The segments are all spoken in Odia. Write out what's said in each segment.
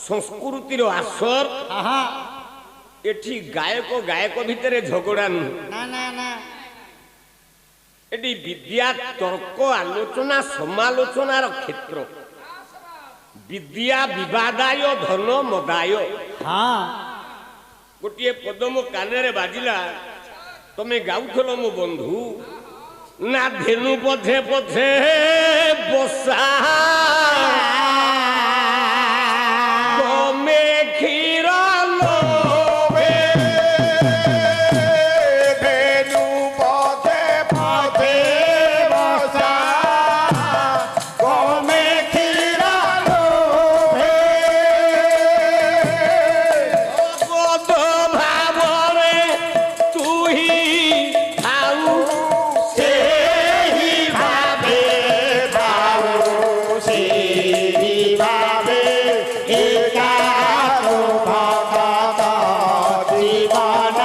संस्कृतिर आसर एठी गायक गायक भितर झगड़ा नुह एटी विद्या तर्क आलोचना समालोचनार क्षेत्र विद्या विवादाय धन मदाय गोटे पद मो कान बाजिला तमे गाउथलो मो बंधु ना धेनु पथे पथे बसा गमे क्षीर लोभे धेनु पथे पथे बसा गमे क्षीर लोभे बोध भावरे तू ही खाऊ से ही भावे भाऊ से ही भावे एका तो भगत जीवन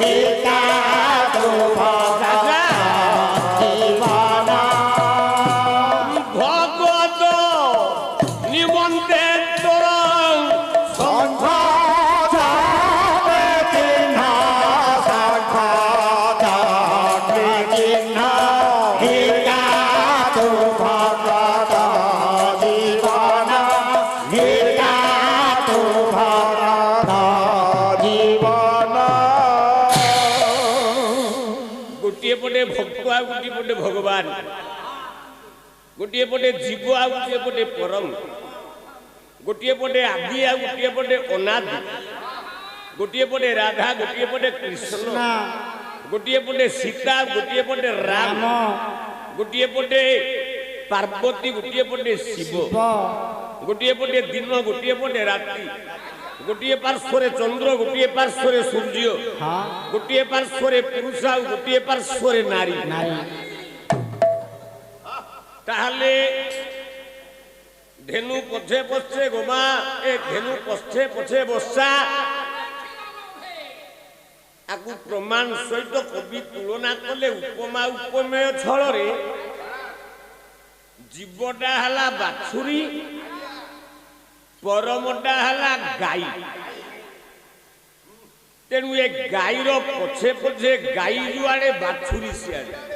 एका तो भगत जीवन भगत निमंते तोर संघ चिन्ह संघ चिन्ह एका तो भगत जीवन एका तो भगत जीवन गोटे पटे भक्त आ गोटे पटे भगवान गोटे पटे जीव आ गोटे पटे परम गोटे पटे आदि आ गोटे पटे अनादि गोटे पटे राधा गोटे पटे कृष्ण गोटे पटे सीता गोटे पटे राम गोटे पटे पार्वती गोटे पटे शिव गोटे पटे दिन गोटे पटे राति गोटे पार्श्व चंद्र गोटे पार्श्व सूर्य गोटे पार्श्व पुरुष आ गोटे पार्श्व नारी ताहले धेनु पछे पछे गोमा ए धेनु पछे पछे बसा आकु प्रमाण सहित कवि तुलना कले उपमा उपमेय छल रे जीवटा हला बाछुरी परमटा हला गाई तेणु ए गाईर पछे पछे गाई जुआड़े बाछुरी सियाड़े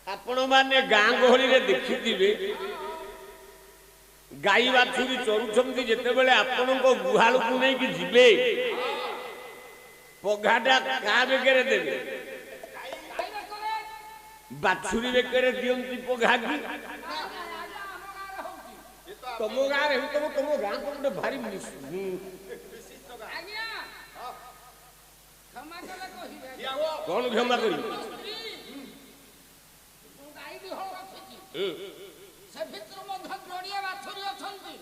आपण माने गाँ गहली रे देखिथिबे गाई बाछुरी चरुछंती जेतेबेले आपनको गुहाल को नै कि जिबे पघाटा का बेकरे देबे बाछुरी बेकरे दियंती पघागी तमो गाँ रे तमो गाँ को गोटे भारी कौन क्षमा करी से भितर मध्य जोड़िया बाछुरी अछंती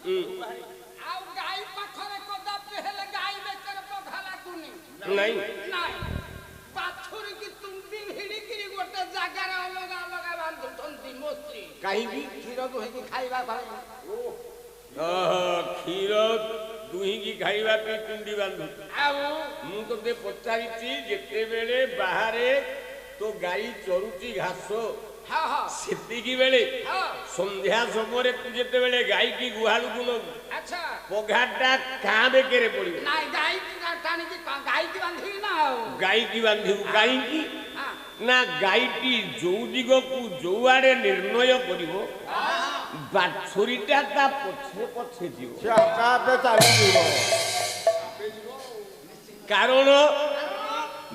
आ गाई पाखरे कदापि हेले गाई बेकर पघाला कुनी नहीं नहीं बाछुरी की तुंडी भिड़ी किरी गोटे जागा रे अलगा अलगा बांधुथंती मोस्त्री काहे की क्षीर दुहे की खाइबा भाई क्षीर दुही की खाइबा पे तुंडी बांधु आउ मु तो दे पचारिची जेते बेले बाहरे तो गाई चरुची घास हां हां सेती की बेले संध्या समय तू जेते बेले गाई की गुहाल को न अच्छा पघाटा का बेकरे पड़ी नहीं गाई की टाणी की गाई की बांधी ना हो गाई की बांधी गाई की ना गाईटी जो दिग को जो आड़े निर्णय करिवो बाछुरीटा ता पछे पछे जीव कारण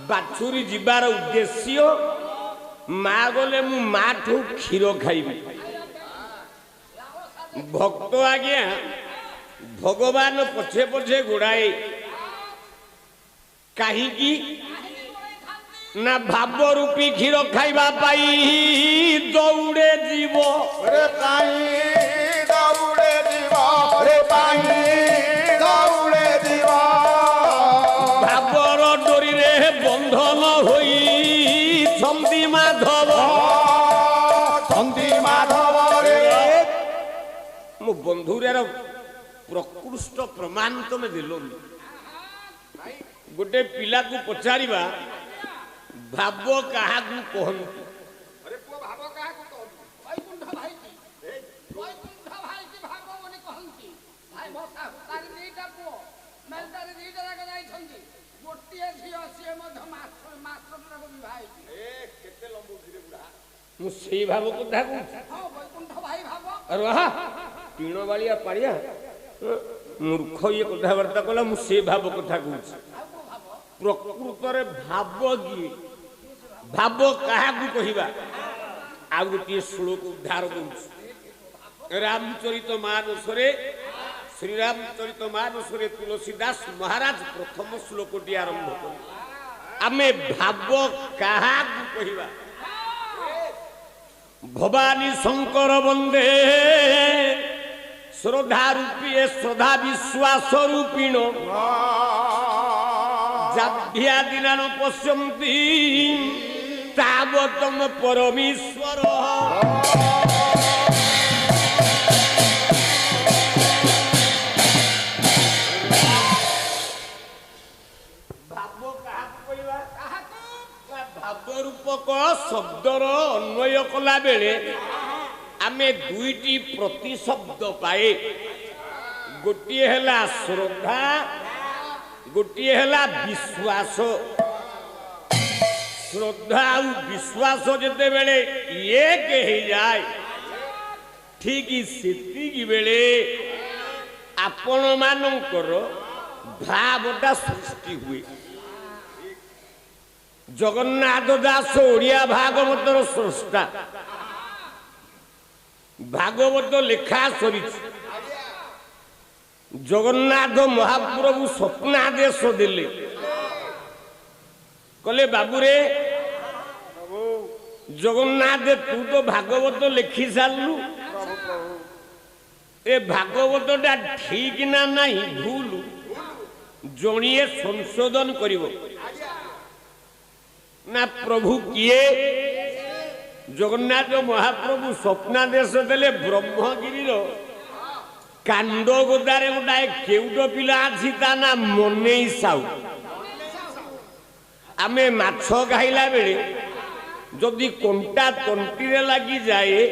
बाछुरी जीवार उद्देश्य माँ गले मु माँ ठू क्षीर खाइबी भक्त आज्ञा भगवान पछे पछे गोड़ाए कहीं ना भाव रूपी क्षीर खाइबा पाई दौड़े जीव रे पाई दौड़े जीव रे पाई दौड़े जीव भावर डोरी रे बंधन होई छंदी माधव रे मो बंधुर प्रकृष्ट प्रमाण तुम दिल गोटे पिला को पचारिबा भाव क्या कहतु अरे पुआ भाव काहा को कहू वैकुंठ भाई की वैकुंठ भाई की भाव बोली कहंती ଭାଇ ଭତ୍ତା ତାର ଦିଟା ପୁଅ ମେଲଟାରେ ଦିଟା ଯାକ ଯାଇଛନ୍ତି ଗୋଟିଏ ଝିଅ ସିଏ ମଧ୍ୟ ମାଷ୍ଟରଟାକୁ ବିବାହ ହେଇଛି ମୁଁ ସେଇ ଭାବ କଥା କହୁଛି। ହଁ ବୈକୁଣ୍ଠ ଭାଇ ଭାବ ଆରେ ବାହା ଟିଣ ବାଳିଆ ପାଳିଆ ମୂର୍ଖ ଇଏ କଥାବାର୍ତ୍ତା କଲା। ମୁଁ ସେ ଭାବ କଥା କହୁଛି। ପ୍ରକୃତରେ ଭାବ କିଏ? ଭାବ କାହାକୁ କହିବା? ଆଉ ଗୋଟିଏ ଶ୍ଲୋକ ଉଦ୍ଧାର କରୁଛି ରାମଚରିତ ମାନସରେ। ଶ୍ରୀରାମଚରିତ ମାନସରେ ତୁଳସୀଦାସ ମହାରାଜ ପ୍ରଥମ ଶ୍ଲୋକଟି ଆରମ୍ଭ କଲେ। ଆମେ ଭାବ କାହାକୁ କହିବା? ଭବାନୀ ଶଙ୍କର ବନ୍ଦେ ଶ୍ରଦ୍ଧା ରୂପିଏ ଶ୍ରଦ୍ଧା ବିଶ୍ୱାସ ରୂପିଣ ଜାଭ୍ୟା ଦିନାନ ପଶ୍ୟନ୍ତି ତାବତମ ପରମେଶ୍ୱର। ଭାବ କାହାକୁ କହିବା? ଭାବ ରୂପକ ଶବ୍ଦର ଅନ୍ୱୟ କଲା ବେଳେ ଆମେ ଦୁଇଟି ପ୍ରତିଶବ୍ଦ ପାଏ। ଗୋଟିଏ ହେଲା ଶ୍ରଦ୍ଧା, ଗୋଟିଏ ହେଲା ବିଶ୍ୱାସ। ଶ୍ରଦ୍ଧା ଆଉ ବିଶ୍ୱାସ ଯେତେବେଳେ ଏକ ହେଇଯାଏ ଠିକ୍ ସେତିକି ବେଳେ ଆପଣ ମାନଙ୍କର ଭାବଟା ସୃଷ୍ଟି ହୁଏ। ଜଗନ୍ନାଥ ଦାସ ଓଡ଼ିଆ ଭାଗବତର ସ୍ରଷ୍ଟା। ଭାଗବତ ଲେଖା ସରିଛି। ଜଗନ୍ନାଥ ମହାପ୍ରଭୁ ସ୍ୱପ୍ନାଦେଶ ଦେଲେ, କହିଲେ ବାବୁରେ ଜଗନ୍ନାଥ ତୁ ତ ଭାଗବତ ଲେଖି ସାରିଲୁ, ଏ ଭାଗବତଟା ଠିକ ନା ନାହିଁ ଭୁଲ ଜଣିଏ ସଂଶୋଧନ କରିବ। ନା ପ୍ରଭୁ କିଏ? ଜଗନ୍ନାଥ ମହାପ୍ରଭୁ ସ୍ୱପ୍ନାଦେଶ ଦେଲେ ବ୍ରହ୍ମଗିରିର କାଣ୍ଡଗୋଦାରେ ଗୋଟାଏ କେଉଟ ପିଲା ଅଛି, ତା ନା ମନେଇ ସାହୁ। ଆମେ ମାଛ ଖାଇଲା ବେଳେ ଯଦି କଣ୍ଟା ତଣ୍ଟିରେ ଲାଗିଯାଏ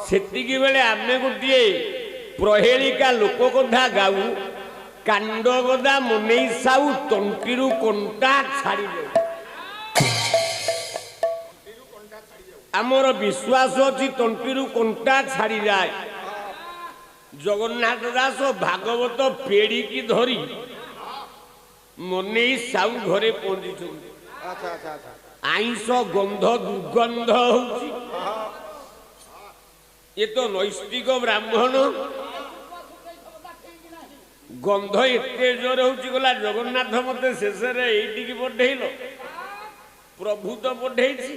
ସେତିକି ବେଳେ ଆମେ ଗୋଟିଏ ପ୍ରହେଳିକା ଲୋକ କଥା ଗାଉ, କାଣ୍ଡଗୋଦା ମନେଇ ସାହୁ ତଣ୍ଟିରୁ କଣ୍ଟା ଛାଡ଼ିଯାଉ। ଆମର ବିଶ୍ୱାସ ଅଛି ତଣ୍ଟିରୁ କଣ୍ଟା ଛାଡ଼ିଯାଏ। ଜଗନ୍ନାଥ ଦାସ ଭାଗବତ ପେଡ଼ିକି ଧରି ମନେଇ ସାହୁ ଘରେ ପହଞ୍ଚିଛନ୍ତି। ଆଇଁଷ ଗନ୍ଧ ଦୁର୍ଗନ୍ଧ ହଉଛି। ଏ ତ ନୈଷ୍ଠିକ ବ୍ରାହ୍ମଣ, ଗନ୍ଧ ଏତେ ଜୋର ହଉଛି। ଗଲା ଜଗନ୍ନାଥ ମତେ ଶେଷରେ ଏଇଠିକି ପଠେଇଲ, ପ୍ରଭୁ ତ ପଠେଇଛି।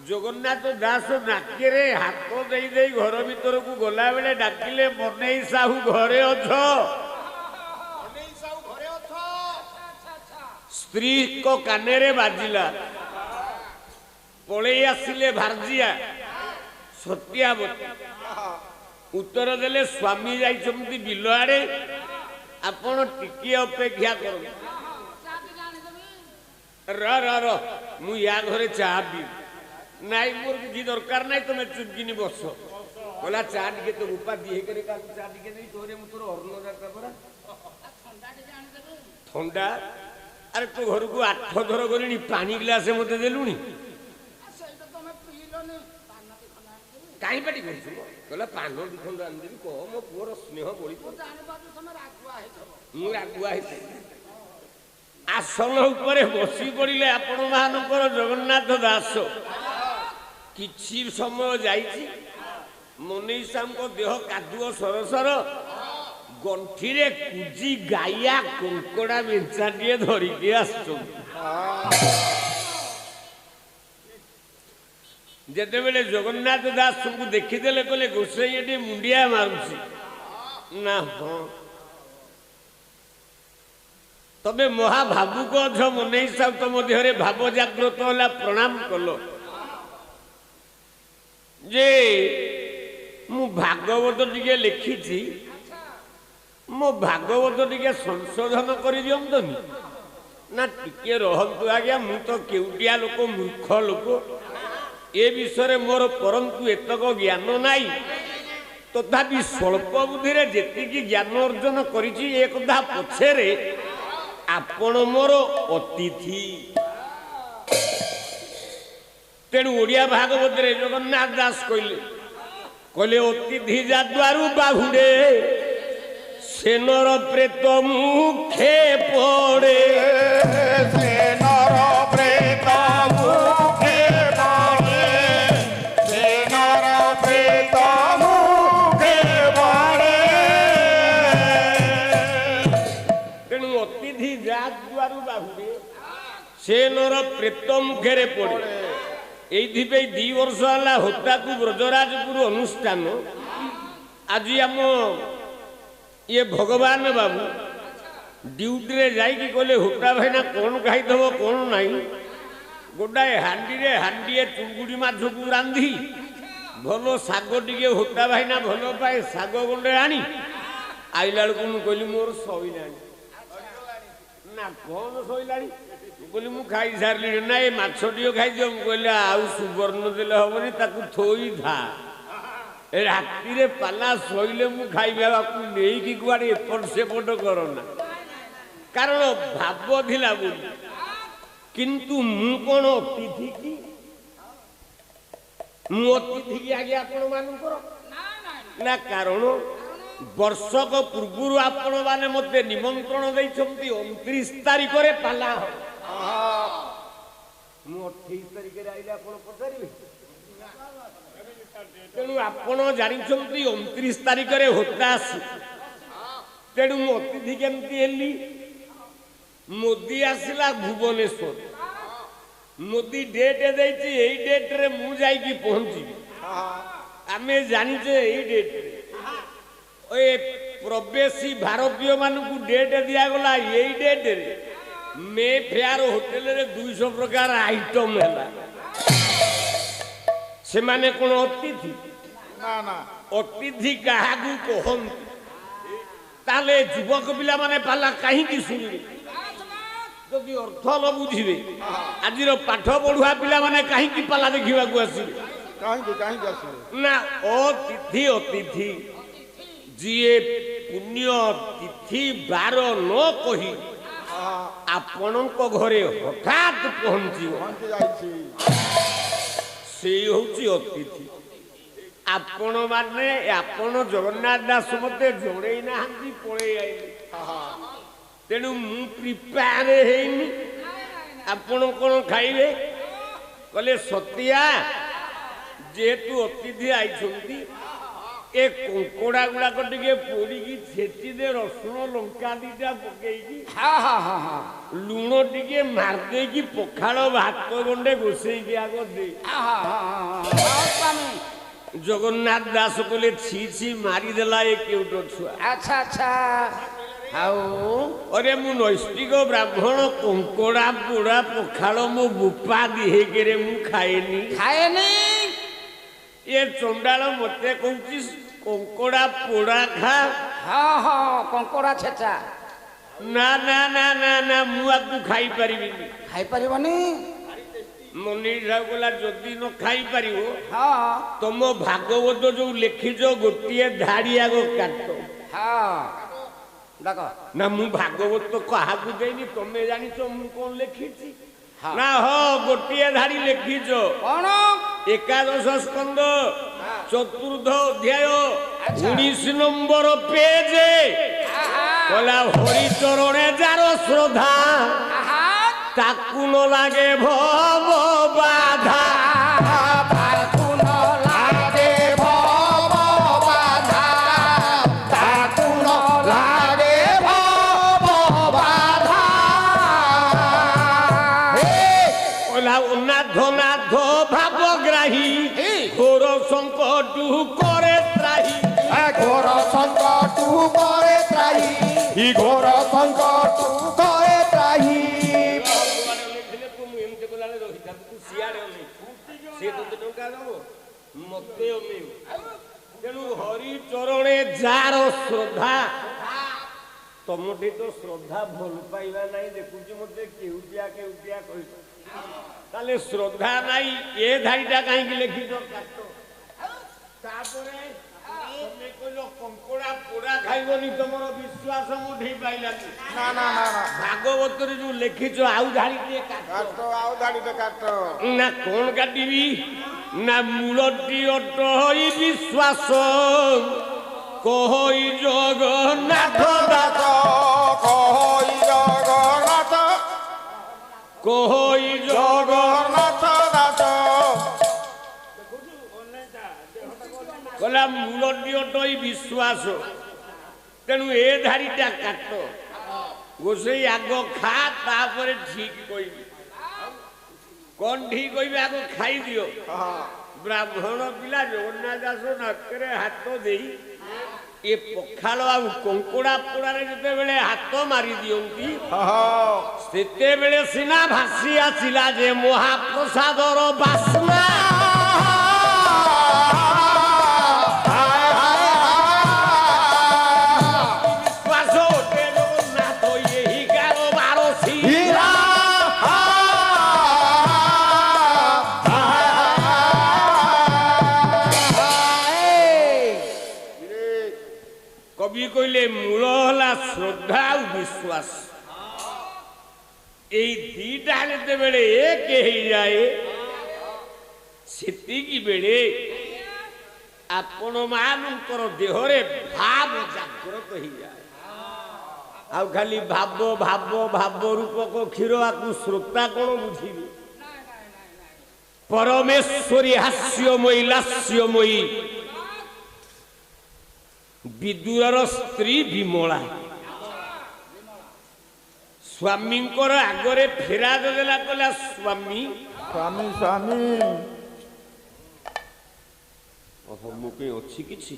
ଜଗନ୍ନାଥ ଦାସ ନାକରେ ହାତ ଦେଇ ଦେଇ ଘର ଭିତରକୁ ଗଲାବେଳେ ଡାକିଲେ, ମନେଇ ସାହୁ ଘରେ ଅଛ? ସ୍ତ୍ରୀଙ୍କ କାନରେ ବାଜିଲା। ପଳେଇ ଆସିଲେ ଭାର୍ଯ୍ୟା ସତ୍ୟାବତୀ। ଉତ୍ତର ଦେଲେ, ସ୍ୱାମୀ ଯାଇଛନ୍ତି ବିଲ ଆଡେ, ଆପଣ ଟିକିଏ ଅପେକ୍ଷା କରନ୍ତୁ। ର ମୁଁ ୟା ଘରେ ଚାହା ପିଇବି। ନାଇଁ ମୋର କିଛି ଦରକାର ନାହିଁ, ତମେ ଚୁପକିନି ବସ। କହିଲା ଚା ଟିକେ ତ ରୂପା ଦିଏ କରି କାହାକୁ ଚା ଟିକେ ଦେଇ ତୋରେ ମୁଁ ତୋର ଅର୍ଣ୍ଣ ଦରକାର ପରା ଥଣ୍ଡା। ଆରେ ତୋ ଘରକୁ 8 ଥର ଗଲିଣି, ପାଣି ଗ୍ଲାସେ ମତେ ଦେଲୁଣି, କାହିଁ ପାଟି କରୁଛୁ? କହିଲା ପାନ 2 ଖଣ୍ଡ ଆଣିଦେବି, କହ ମୋ ପୁଅର ସ୍ନେହ ବଳି। ମୁଁ ରାଗୁଆ ହେଇଥିଲି। ଆସନ ଉପରେ ବସି ପଡ଼ିଲେ ଆପଣ ମାନଙ୍କର ଜଗନ୍ନାଥ ଦାସ। କିଛି ସମୟ ଯାଇଛି, ମନେଇ ସାହୁଙ୍କ ଦେହ କାଦୁଅ ସରସର, ଗଣ୍ଠିରେ କୁଜି ଗାଇଆ କଙ୍କଡା ମେଞ୍ଚାଟିଏ ଧରିକି ଆସୁଛନ୍ତି। ଯେତେବେଳେ ଜଗନ୍ନାଥ ଦାସଙ୍କୁ ଦେଖିଦେଲେ କହିଲେ, ଗୋସାଇ ଏଠି ମୁଣ୍ଡିଆ ମାରୁଛି ନା? ହଁ। ତମେ ମହାଭାବୁକ ଅଛ ମନେଇ ସାହୁ, ତମ ଦେହରେ ଭାବ ଜାଗ୍ରତ ହେଲା, ପ୍ରଣାମ କଲ ଯେ ମୁଁ ଭାଗବତ ଟିକେ ଲେଖିଛି, ମୋ ଭାଗବତ ଟିକେ ସଂଶୋଧନ କରିଦିଅନ୍ତନି? ନା ଟିକେ ରହନ୍ତୁ ଆଜ୍ଞା, ମୁଁ ତ କେଉଟିଆ ଲୋକ, ମୂର୍ଖ ଲୋକ, ଏ ବିଷୟରେ ମୋର ପରନ୍ତୁ ଏତକ ଜ୍ଞାନ ନାହିଁ। ତଥାପି ସ୍ୱଳ୍ପ ବୁଦ୍ଧିରେ ଯେତିକି ଜ୍ଞାନ ଅର୍ଜନ କରିଛି ଏ କଥା ପଛରେ ଆପଣ ମୋର ଅତିଥି। ତେଣୁ ଓଡ଼ିଆ ଭାଗବତରେ ଜଗନ୍ନାଥ ଦାସ କହିଲେ ଅତିଥି ଯାଦ୍ୱାରୁ ବାହୁଡ଼େ ସେନର ପ୍ରେତ ମୁଖେ ପଡ଼େ। ସେନର ପ୍ରେତ ମୁଖେ ପଡ଼େ, ସେନର ପ୍ରେତ ମୁଖେ ପଡ଼େ। ତେଣୁ ଅତିଥି ଯାଦ୍ୱାରୁ ବାହୁଡ଼େ ସେନର ପ୍ରେତ ମୁଖରେ ପଡ଼େ। এইଥିପାଇଁ 2 ବର୍ଷ ହେଲା ହୋତାକୁ ବ୍ରଜରାଜପୁର ଅନୁଷ୍ଠାନ। ଆଜି ଆମ ଇଏ ଭଗବାନ ବାବୁ ଡ୍ୟୁଟିରେ ଯାଇକି କହିଲେ ହୋତା ଭାଇନା କ'ଣ ଖାଇଦେବ କ'ଣ ନାହିଁ। ଗୋଟାଏ ହାଣ୍ଡିରେ ହାଣ୍ଡିଏ ଚୁଙ୍ଗୁଡ଼ି ମାଛକୁ ରାନ୍ଧି ଭଲ ଶାଗ ଟିକେ ହୋତା ଭାଇନା ଭଲ ପାଏ ଶାଗ ଗଣ୍ଡେ ଆଣି ଆଇଲା ବେଳକୁ ମୁଁ କହିଲି ମୋର ସଇଲାଣି। ନା କ'ଣ ସଇଲାଣି? ମୁଁ କହିଲି ମୁଁ ଖାଇସାରିଲିଣି। ନା ଏ ମାଛ ଟିକେ ଖାଇଦିଅ। ମୁଁ କହିଲି ଆଉ ସୁବର୍ଣ୍ଣ ଦେଲେ ହବନି, ତାକୁ ଥୋଇଥା, ରାତିରେ ପାଲା ଶୋଇଲେ ମୁଁ ଖାଇବାକୁ ନେଇକି କୁଆଡ଼େ ଏପଟ ସେପଟ କରନା। କାରଣ ଭାବ ଥିଲା ବୋଲି। କିନ୍ତୁ ମୁଁ କ'ଣ ଅତିଥି କି? ମୁଁ ଅତିଥି କି ଆଜ୍ଞା ଆପଣ ମାନଙ୍କର? ନା, କାରଣ ବର୍ଷକ ପୂର୍ବରୁ ଆପଣ ମାନେ ମତେ ନିମନ୍ତ୍ରଣ ଦେଇଛନ୍ତି 29 ତାରିଖରେ ପାଲା ହବ। ମୁଁ 28 ତାରିଖରେ ଆଇଲେ ଆପଣ ପଚାରିବେ? ତେଣୁ ଆପଣ ଜାଣିଛନ୍ତି 29 ତାରିଖରେ ହୋତା ଆସି। ତେଣୁ ମୁଁ ଅତିଥି କେମିତି ହେଲି? ମୋଦି ଆସିଲା ଭୁବନେଶ୍ୱର, ମୋଦି ଡେଟ୍ ଦେଇଛି ଏଇ ଡେଟ୍ରେ ମୁଁ ଯାଇକି ପହଞ୍ଚିବି। ଆମେ ଜାଣିଛେ ଏଇ ଡେଟ୍ରେ ଏ ପ୍ରବେଶୀ ଭାରତୀୟ ମାନଙ୍କୁ ଡେଟ୍ ଦିଆଗଲା ଏଇ ଡେଟ୍ରେ। ମେ ଫେୟାର ହୋଟେଲରେ 200 ପ୍ରକାର ଆଇଟମ ହେଲା। ସେମାନେ କ'ଣ ଅତିଥି? ନା ନା, ଅତିଥି କାହାକୁ କହନ୍ତି? ତାହେଲେ ଯୁବକ ପିଲାମାନେ ପାଲା କାହିଁକି ଶୁଣିବେ ଯଦି ଅର୍ଥ ନ ବୁଝିବେ? ଆଜିର ପାଠ ପଢୁଆ ପିଲାମାନେ କାହିଁକି ପାଲା ଦେଖିବାକୁ ଆସିବେ? କାହିଁକି କାହିଁକି ଆସିବେ? ନା, ଅତିଥି ଯିଏ ପୁଣ୍ୟ ତିଥି ବାର ନ କହି ଆପଣଙ୍କ ଘରେ ହଠାତ୍ ପହଞ୍ଚିବ, ଯାଇଛି ସେଇ ହଉଛି ଅତିଥି। ଆପଣ ମାନେ ଆପଣ ଜଗନ୍ନାଥ ଦାସ ମତେ ଜଣେଇ ନାହାନ୍ତି, ପଳେଇ ଆଇଲେ। ତେଣୁ ମୁଁ ପ୍ରିପେୟାର ହେଇନି। ଆପଣ କ'ଣ ଖାଇବେ? କହିଲେ ସତିଆ ଯେହେତୁ ଅତିଥି ଆଇଛନ୍ତି ଏ କଙ୍କଡ଼ା ଗୁଡାକ ଟିକେ ପୋଡ଼ିକି ଛେଚି ଦେ, ରସୁଣ ଲଙ୍କା ଦିଟା ପକେଇକି ଲୁଣ ଟିକେ ମାରିଦେଇକି ପଖାଳ ଭାତ ଗଣ୍ଡେ ଗୋସେଇକି ଆଗ ଦେ। ଜଗନ୍ନାଥ ଦାସ କହିଲେ ଛି ଛି ମାରିଦେଲା ଏ କେଉଟ ଛୁଆ। ଆଚ୍ଛା ଆଚ୍ଛା। ଆଉ ଅରେ ମୁଁ ନୈଷ୍ଠିକ ବ୍ରାହ୍ମଣ, କଙ୍କଡ଼ା ପୋଡ଼ା ପଖାଳ ମୋ ବୁପା ଦିହେକେରେ ମୁଁ ଖାଏନି। ଏ ଚଣ୍ଡାଳ ମତେ କହୁଛି କଙ୍କଡ଼ା ପୋଡ଼ା ଖା। କଙ୍କଡ଼ା ଛେଚା। ନା ନା ନା ନା ନା, ମୁଁ ଆକୁ ଖାଇପାରିବିନି। ଖାଇପାରିବନି? ମନୀଷା କହିଲା ଯଦି ନ ଖାଇପାରିବ ତମ ଭାଗବତ ଯୋଉ ଲେଖିଛ ଗୋଟିଏ ଧାଡ଼ି ଆଗ କାଟ। ନା, ମୁଁ ଭାଗବତ କାହାକୁ ଦେଇନି, ତମେ ଜାଣିଛ ମୁଁ କ'ଣ ଲେଖିଛି? ନା, ଗୋଟିଏ ଧାଡ଼ି ଲେଖିଛ। କ'ଣ? 11 ସ୍କନ୍ଧ 4th ଅଧ୍ୟାୟ 19 ନମ୍ବର ପେଜ। କହିଲା ହରିଚରଣେ ଯାର ଶ୍ରଦ୍ଧା ତାକୁ ନ ଲାଗେ ଭବ ବାଧା। ତାକୁ ନ ଲାଗେ ଭବ ବାଧା, ତାକୁ ନ ଲାଗେ ଭବ ବାଧା। କହିଲା ଅନାଥ ନାଥ ଭାବଗ୍ରାହୀ ଘୋର ସଙ୍କଟୁ করে ত্রাহি। ঘোর সংকট করে ত্রাহি, ঘোর সংকট করে ত্রাহি। ତେଣୁ ହରିଚରଣେ ଯାର ଶ୍ରଦ୍ଧା। ତମଠି ତ ଶ୍ରଦ୍ଧା ଭଲ ପାଇବା ନାହିଁ, ଦେଖୁଛି ମତେ କେଉଟିଆ କେଉଟିଆ କହିଛ। ତାହେଲେ ଶ୍ରଦ୍ଧା ନାହିଁ, ଏ ଧାଡ଼ିଟା କାହିଁକି ଲେଖିଛ? ତାପରେ ତମେ କହିଲ କଙ୍କଡା ପୋଡା ଖାଇବନି ତମର ବିଶ୍ୱାସ ମୁଁ ଠିକ ପାଇଲାନି। ନା ନା ନା ନା ଭାଗବତରେ ଯୋଉ ଲେଖିଛ ଆଉ ଧାଡି ଟିକେ କାଟ। ଆଉ ଧାଡିଟେ କାଟ। ନା କଣ କାଟିବି ନା ମୂଳଟି ଅଟଇ ବିଶ୍ୱାସ କହଇ ଜଗନ୍ନାଥ ଦାସ କହଇ ଜଗନ୍ନାଥ କହଇ ଜଗନ୍ନାଥ ଦାସ କହିଲା ମୂଳଟି ଅଟଇ ବିଶ୍ୱାସ ତେଣୁ ଏ ଧାଡିଟା କାଟ ଗୋସେଇ ଆଗ ଖା ତାପରେ ଠିକ କହିବି। କଣ ଠିକ କହିବି ଆଗ ଖାଇଦିଅ। ବ୍ରାହ୍ମଣ ପିଲା ଜଗନ୍ନାଥ ଦାସ ନାକରେ ହାତ ଦେଇ ଏ ପଖାଳ ଆଉ କଙ୍କଡା ପୋଡାରେ ଯେତେବେଳେ ହାତ ମାରି ଦିଅନ୍ତି ସେତେବେଳେ ସିନା ଭାସି ଆସିଲା ଯେ ମହାପ୍ରସାଦର ବାସ୍ନା। ବିଶ୍ୱାସ ଅଟେ ଜଗନ୍ନାଥ ଏହି କାରବାର ଶିରା। କବି କହିଲେ ମୂଳ ହେଲା ଶ୍ରଦ୍ଧା ଆଉ ବିଶ୍ୱାସ। ଏଇ ଦିଟା ଯେତେବେଳେ ଏକ ହେଇଯାଏ ସେତିକି ବେଳେ ଆପଣ ମାନଙ୍କର ଦେହରେ ଭାବ ଜାଗ୍ରତ ହେଇଯାଏ। ଆଉ ଖାଲି ଭାବ ଭାବ ଭାବ ରୂପକ କ୍ଷୀର ଆକୁ ଶ୍ରୋତା କଣ ବୁଝିବେ। ପରମେଶ୍ୱରୀ ହାସ୍ୟମୟୀ ଲାସ୍ୟମୟୀ ବିଦୁରର ସ୍ତ୍ରୀ ବିମଳା ସ୍ୱାମୀଙ୍କର ଆଗରେ ଫେରାଦ ଦେଲା କହିଲା ସ୍ୱାମୀ ସ୍ୱାମୀ ସ୍ୱାମୀ ମୁଁ କେହି ଅଛି କିଛି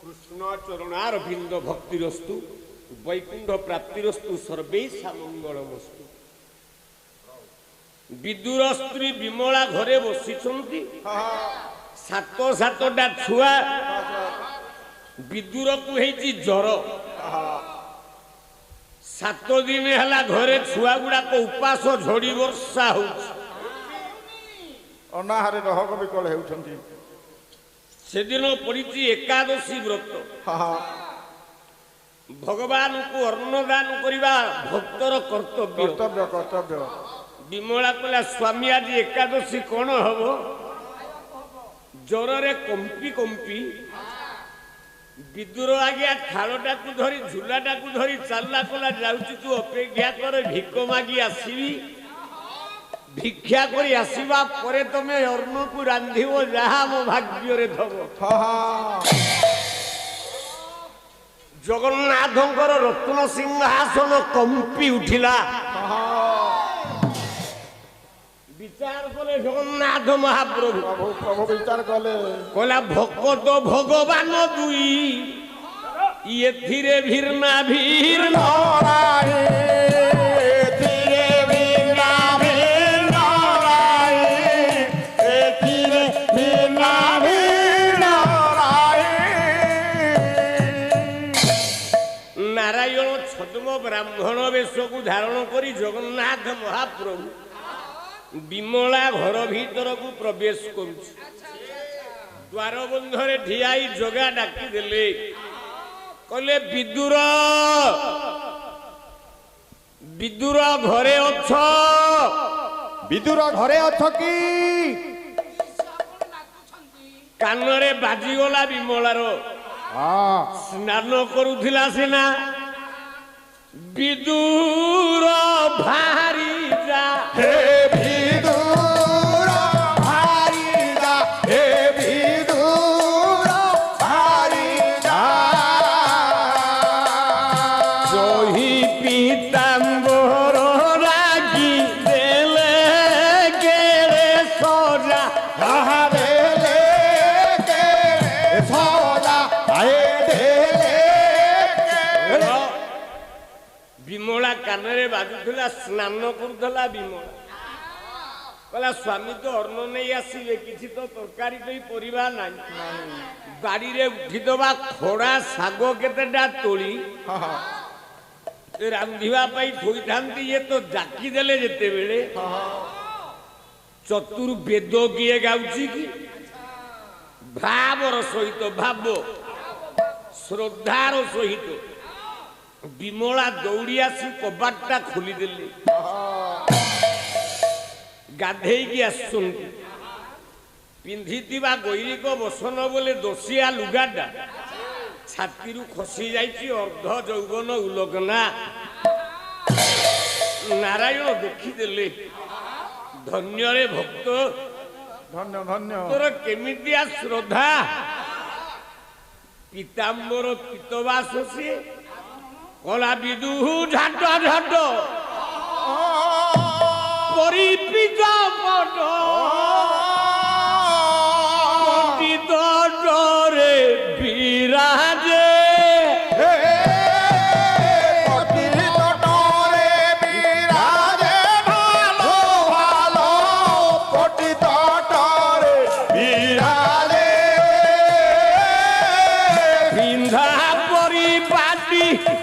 କୃଷ୍ଣ ଚରଣାର ବିନ୍ଦ ଭକ୍ତିରସ୍ତୁ ବୈକୁଣ୍ଠ ପ୍ରାପ୍ତିରସ୍ତୁ ସର୍ବେଶା ମଙ୍ଗଳମସ୍ତୁ। ବିଦୁର ସ୍ତ୍ରୀ ବିମଳା ଘରେ ବସିଛନ୍ତି। ସାତଟା ଛୁଆ ବିଦୁରକୁ ହେଇଛି ଜର। 7 ଦିନ ହେଲା ଘରେ ଛୁଆ ଗୁଡାକ ଉପାସ ଝଡି ବର୍ଷା ହଉଛି। ଅନାହାରେ ରହକ ବିକଳ ହେଉଛନ୍ତି। ସେଦିନ ପଡିଛି ଏକାଦଶୀ ବ୍ରତ। ଭଗବାନଙ୍କୁ ଅନ୍ନଦାନ କରିବା ଭକ୍ତର କର୍ତ୍ତବ୍ୟ। କର୍ତ୍ତବ୍ୟ। ବିମଳା କହିଲା ସ୍ୱାମୀ ଆଜି ଏକାଦଶୀ କଣ ହବ? ଜ୍ୱରରେ କମ୍ପି କମ୍ପି ବିଦୁର ଆଜ୍ଞା ଥାଳଟାକୁ ଧରି ଝୁଲାଟାକୁ ଧରି ଚାଲିଲା କଲା ଯାଉଛି ତୁ ଅପେକ୍ଷା କର ଭିକ ମାଗି ଆସିବି। ଭିକ୍ଷା କରି ଆସିବା ପରେ ତମେ ଅନ୍ନକୁ ରାନ୍ଧିବ ଯାହା ମୋ ଭାଗ୍ୟରେ ଥବ। ଜଗନ୍ନାଥଙ୍କର ରତ୍ନ ସିଂହାସନ କମ୍ପି ଉଠିଲା। ବିଚାର କଲେ ଜଗନ୍ନାଥ ମହାପ୍ରଭୁ ପ୍ରଭୁ ବିଚାର କଲେ କହିଲା ଭକତ ଭଗବାନ ଦୁଇ ଏଥିରେ ଭିର୍ନା ଭିର୍ ନାରାୟଣ ଛଦ୍ମ ବ୍ରାହ୍ମଣ ବେଶକୁ ଧାରଣ କରି ଜଗନ୍ନାଥ ମହାପ୍ରଭୁ ବିମଳା ଘର ଭିତରକୁ ପ୍ରବେଶ କରୁଛି। ଦ୍ୱାର ବନ୍ଧରେ ଠିଆଇ ଜଗା ଡାକିଦେଲେ କହିଲେ ବିଦୁର ବିଦୁର ଘରେ ଅଛ? ବିଦୁର ଘରେ ଅଛ କି? କାନରେ ବାଜିଗଲା ବିମଳାର। ସ୍ନାନ କରୁଥିଲା ସିନା ବିଦୁର ଭାରି ଯା ହେ ବିଦୁର ଭାରି ଯା ହେ ବିଦୁର ଭାରି ଯା ଜହି ପିତାମ୍ବର ରାଗି ଦେଲେ କେଳେ ସଜା ଦେଲେ କେଳେ ସଜା ଦେଲେ ବିମଳା କାନରେ ବାଜୁଥିଲା ସ୍ନାନ କରୁଥିଲା ବିମଳା କହିଲା ସ୍ୱାମୀ ତ ଅନ୍ନ ନେଇ ଆସିବେ କିଛି ତ ତରକାରୀ ପାଇଁ ପରିବା ନାହିଁ ବାଡିରେ ଉଠିଦବା ଖଡା ଶାଗ କେତେଟା ତୋଳି ରାନ୍ଧିବା ପାଇଁ ଥୋଇଥାନ୍ତି। ଇଏ ତ ଜାକି ଦେଲେ ଯେତେବେଳେ ଚତୁର୍ବେଦ କିଏ ଗାଉଛି କି ଭାବର ସହିତ ଭାବ ଶ୍ରଦ୍ଧାର ସହିତ ବିମଳା ଦୌଡ଼ି ଆସି କବାଟଟା ଖୋଲିଦେଲେ। ଗାଧେଇକି ଆସୁଛନ୍ତି ପିନ୍ଧିଥିବା ଗୈରିକ ବସନ ବୋଲେ ଦୋଷିଆ ଲୁଗାଟା ଛାତିରୁ ଖସି ଯାଇଛି ଅର୍ଦ୍ଧ ଯୌବନ ଉଲଗ୍ନା। ନାରାୟଣ ଦେଖିଦେଲେ ଧନ୍ୟରେ ଭକ୍ତ ଧନ୍ୟ ଧନ୍ୟ ତୋର କେମିତିଆ ଶ୍ରଦ୍ଧା ପୀତାମ୍ବର ପୀତବାସ ସିଏ କଲା ବିଦୁହୁ ଝାଟ ଝାଟ ପରିପିତ ପଟ ଡରେ ବିରାଜେ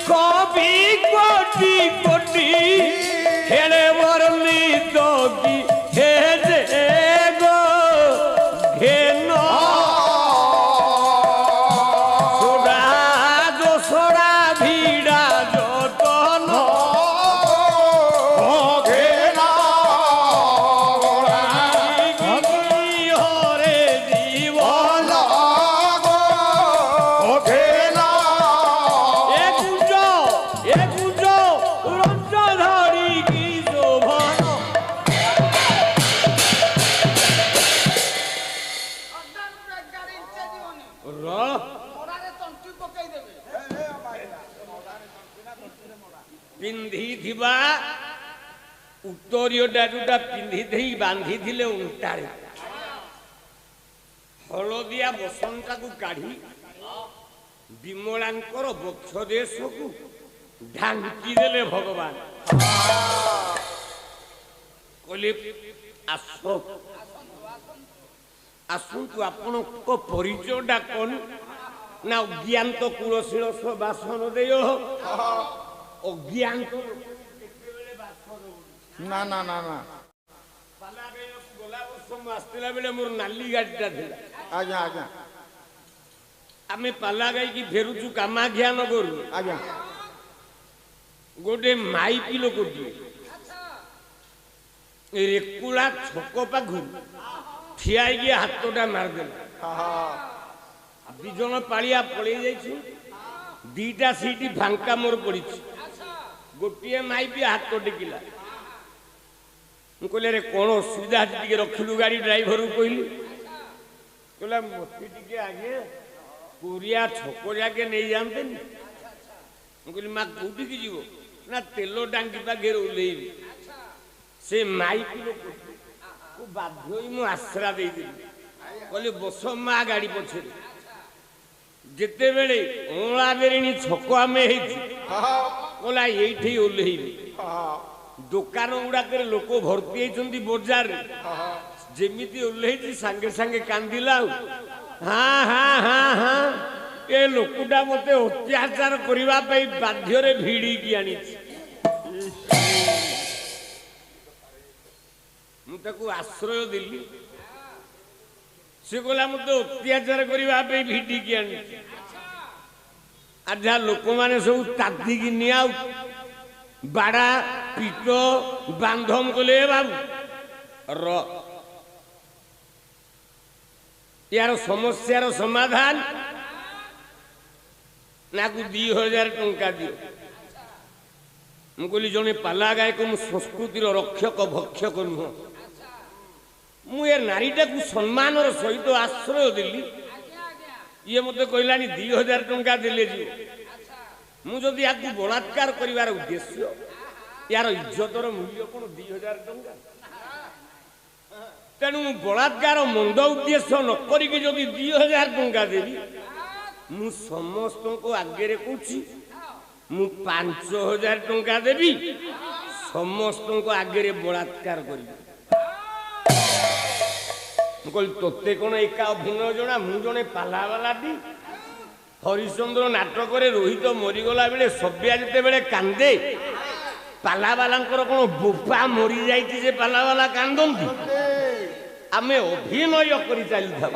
কবি কোটি কোটি হেলে বরলি দগি হে যে গো ঘেন সোডা দোসরা ভিড়া যতন হরে জীবন ପିନ୍ଧିଥିବା ଉତ୍ତରୀୟଟା ଯୋଉଟା ପିନ୍ଧିଦେଇ ବାନ୍ଧିଥିଲେ ଉଣ୍ଟାରେ ହଳଦିଆ ବସନଟାକୁ କାଢି ବିମଳାଙ୍କର ବକ୍ଷ ଦେଶକୁ ଢାଙ୍କି ଦେଲେ ଭଗବାନ। କହିଲେ ଆସନ୍ତୁ ଆପଣଙ୍କ ପରିଚୟଟା କଣ? ନା ଅଜ୍ଞାନ୍ତ କୁଳଶୀଳ ବାସନ ଦେୟ ଅଜ୍ଞାନ୍ତ ନା ନା ନା ନା ଗଲା ବର୍ଷ ମୁଁ ଆସିଥିଲା ବେଳେ ମୋର ନାଲି ଗାଡିଟା ଥିଲା। ଆଜ୍ଞା ଆଜ୍ଞା ଆମେ ପାଲା ଗାଇକି ଫେରୁଛୁ କାମାକ୍ଷା ନଗରରୁ। ଆଜ୍ଞା ଗୋଟେ ମାଇପି ଲୋକଟିଏ ରେକୁଳା ଛକ ପାଖରୁ ଠିଆ ହେଇକି ହାତଟା ମାରିଦେଲା। ଦି ଜଣ ପାଳିଆ ପଳେଇ ଯାଇଛି, ଦିଟା ସିଟ୍ ଫାଙ୍କା ମୋର ପଡିଛି। ଗୋଟିଏ ମାଇପି ହାତ ଟେକିଲା। ମୁଁ କହିଲି ରେ କଣ ଅସୁବିଧା ଅଛି ଟିକେ ରଖିଲୁ ଗାଡି? ଡ୍ରାଇଭରକୁ କହିଲି। କହିଲା ମତେ ଟିକେ ଆଗେ ପୁରିଆ ଛକ ଯାକେ ନେଇଯାଆନ୍ତେନି। ମୁଁ କହିଲି ମା କୋଉଠିକି ଯିବ? ନା ତେଲ ଟାଙ୍କି ପାଖରେ ଓହ୍ଲେଇବି। ସେ ମାଇପି ଲୋକକୁ ବାଧ୍ୟ ହୋଇ ମୁଁ ଆଶ୍ରା ଦେଇଦେଲି। କହିଲି ବସ ମା ଗାଡି ପଛରେ। ଯେତେବେଳେ ଅଁଳା ବେରିଣୀ ଛକ ଆମେ ହେଇଛୁ କହିଲା ଏଇଠି ଓହ୍ଲେଇବି। ଦୋକାନ ଗୁଡାକରେ ଲୋକ ଭର୍ତ୍ତି ହେଇଛନ୍ତି ବଜାରରେ। ଯେମିତି ଓହ୍ଲେଇଛି ସାଙ୍ଗେ ସାଙ୍ଗେ କାନ୍ଦିଲା। ଆଉ ହଁ ହଁ ହଁ ହଁ ଏ ଲୋକଟା ମତେ ଅତ୍ୟାଚାର କରିବା ପାଇଁ ବାଧ୍ୟରେ ଭିଡିକି ଆଣିଛି। ମୁଁ ତାକୁ ଆଶ୍ରୟ ଦେଲି। ସେ କହିଲା ମତେ ଅତ୍ୟାଚାର କରିବା ପାଇଁ ଭିଡିକି ଆଣିଛି। আর যা লোক মানে সব তাদিকি নিয়া বাড়া পিট বান্ধম কলে বাবু র ইয়ার সমস্যার সমাধান নাকু 2000 টঙ্কা দিও। মু কইলি জনে পালা গায়ক মু সংস্কৃতির রক্ষক ভক্ষক নুহ। মু এ নারীটাকে সম্মানর সহিত আশ্রয় দেলি। ইয়ে মতো কহিলানি 2000 টঙ্কা দেলে ଯିବ। ମୁଁ ଯଦି ଆକୁ ବଳାତ୍କାର କରିବାର ଉଦ୍ଦେଶ୍ୟ, ୟାର ଇଜ୍ଜତର ମୂଲ୍ୟ କ'ଣ 2000 ଟଙ୍କା? ତେଣୁ ମୁଁ ବଳାତ୍କାର ମନ୍ଦ ଉଦ୍ଦେଶ୍ୟ ନ କରିକି ଯଦି 2000 ଟଙ୍କା ଦେବି, ମୁଁ ସମସ୍ତଙ୍କ ଆଗରେ କହୁଛି ମୁଁ 5000 ଟଙ୍କା ଦେବି, ସମସ୍ତଙ୍କ ଆଗରେ ବଳାତ୍କାର କରିବି। ମୁଁ କହିଲି ତୋତେ କ'ଣ ଏକା ଅଭିନୟ ଜଣା? ମୁଁ ଜଣେ ପାଲାବାଲାଟି। ହରିଶ୍ଚନ୍ଦ୍ର ନାଟକରେ ରୋହିତ ମରିଗଲା ବେଳେ ସବ୍ୟା ଯେତେବେଳେ କାନ୍ଦେ, ପାଲାବାଲାଙ୍କର କ'ଣ ବୋପା ମରିଯାଇଛି ଯେ ପାଲାବାଲା କାନ୍ଦନ୍ତି? ଆମେ ଅଭିନୟ କରି ଚାଲିଥାଉ।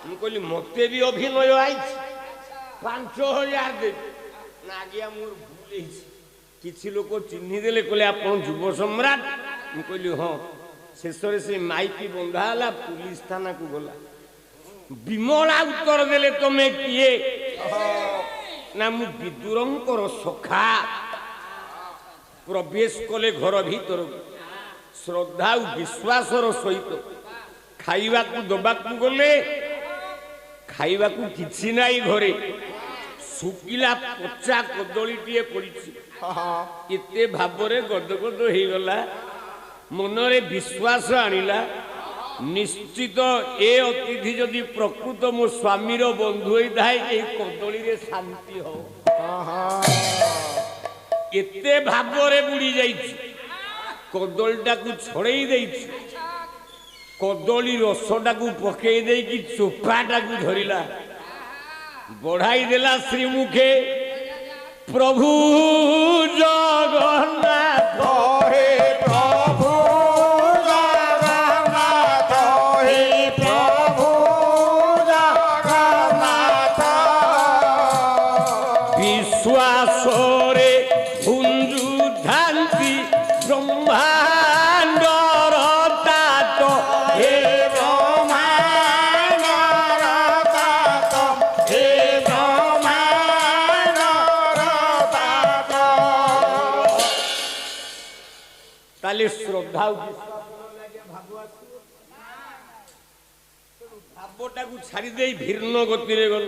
ମୁଁ କହିଲି ମତେ ବି ଅଭିନୟ ଆଇଛି 5,000 ଦେବି ନା ଆଜ୍ଞା ମୋର ଭୁଲ ହେଇଛି କିଛି ଲୋକ ଚିହ୍ନି ଦେଲେ କହିଲେ ଆପଣ ଯୁବ ସମ୍ରାଟ ମୁଁ କହିଲି ହଁ ଶେଷରେ ସେ ମାଇକି ବନ୍ଧା ହେଲା ପୁଲିସ ଥାନାକୁ ଗଲା ବିମଳା ଉତ୍ତର ଦେଲେ ତମେ କିଏ ନା ମୁଁ ବିଦୁରଙ୍କର ସଖା ପ୍ରବେଶ କଲେ ଘର ଭିତରକୁ ଶ୍ରଦ୍ଧା ଓ ବିଶ୍ୱାସର ସହିତ ଖାଇବାକୁ ଦବାକୁ ଗଲେ ଖାଇବାକୁ କିଛି ନାହିଁ ଘରେ ଶୁଖିଲା ପଚା କଦଳୀଟିଏ ପଡ଼ିଛି ଏତେ ଭାବରେ ଗଦଗଦ ହେଇଗଲା ମନରେ ବିଶ୍ୱାସ ଆଣିଲା ନିଶ୍ଚିତ ଏ ଅତିଥି ଯଦି ପ୍ରକୃତ ମୋ ସ୍ୱାମୀର ବନ୍ଧୁ ହୋଇଥାଏ ଏହି କଦଳୀରେ ଶାନ୍ତି ହବ ଏତେ ଭାବରେ ବୁଡ଼ି ଯାଇଛି କଦଳୀଟାକୁ ଛଡ଼େଇ ଦେଇଛି କଦଳୀ ରସଟାକୁ ପକେଇ ଦେଇକି ଚୋପାଟାକୁ ଧରିଲା ବଢ଼ାଇ ଦେଲା ଶ୍ରୀମୁଖେ ପ୍ରଭୁ ଜଗନ୍ନାଥ हे प्रभु जगन्नाथ हे प्रभु जगन्नाथ ବିଶ୍ୱାସରେ ପୁଞ୍ଜୁଥାନ୍ତି ବ୍ରହ୍ମାଣ୍ଡର ତାତ हे ब्रह्माण्डर तात हे ब्रह्माण्डर तात ତାହେଲେ ଶ୍ରଦ୍ଧା ଭାବଟାକୁ ଛାଡ଼ି ଦେଇ ଭିନ୍ନ ଗତିରେ ଗଲ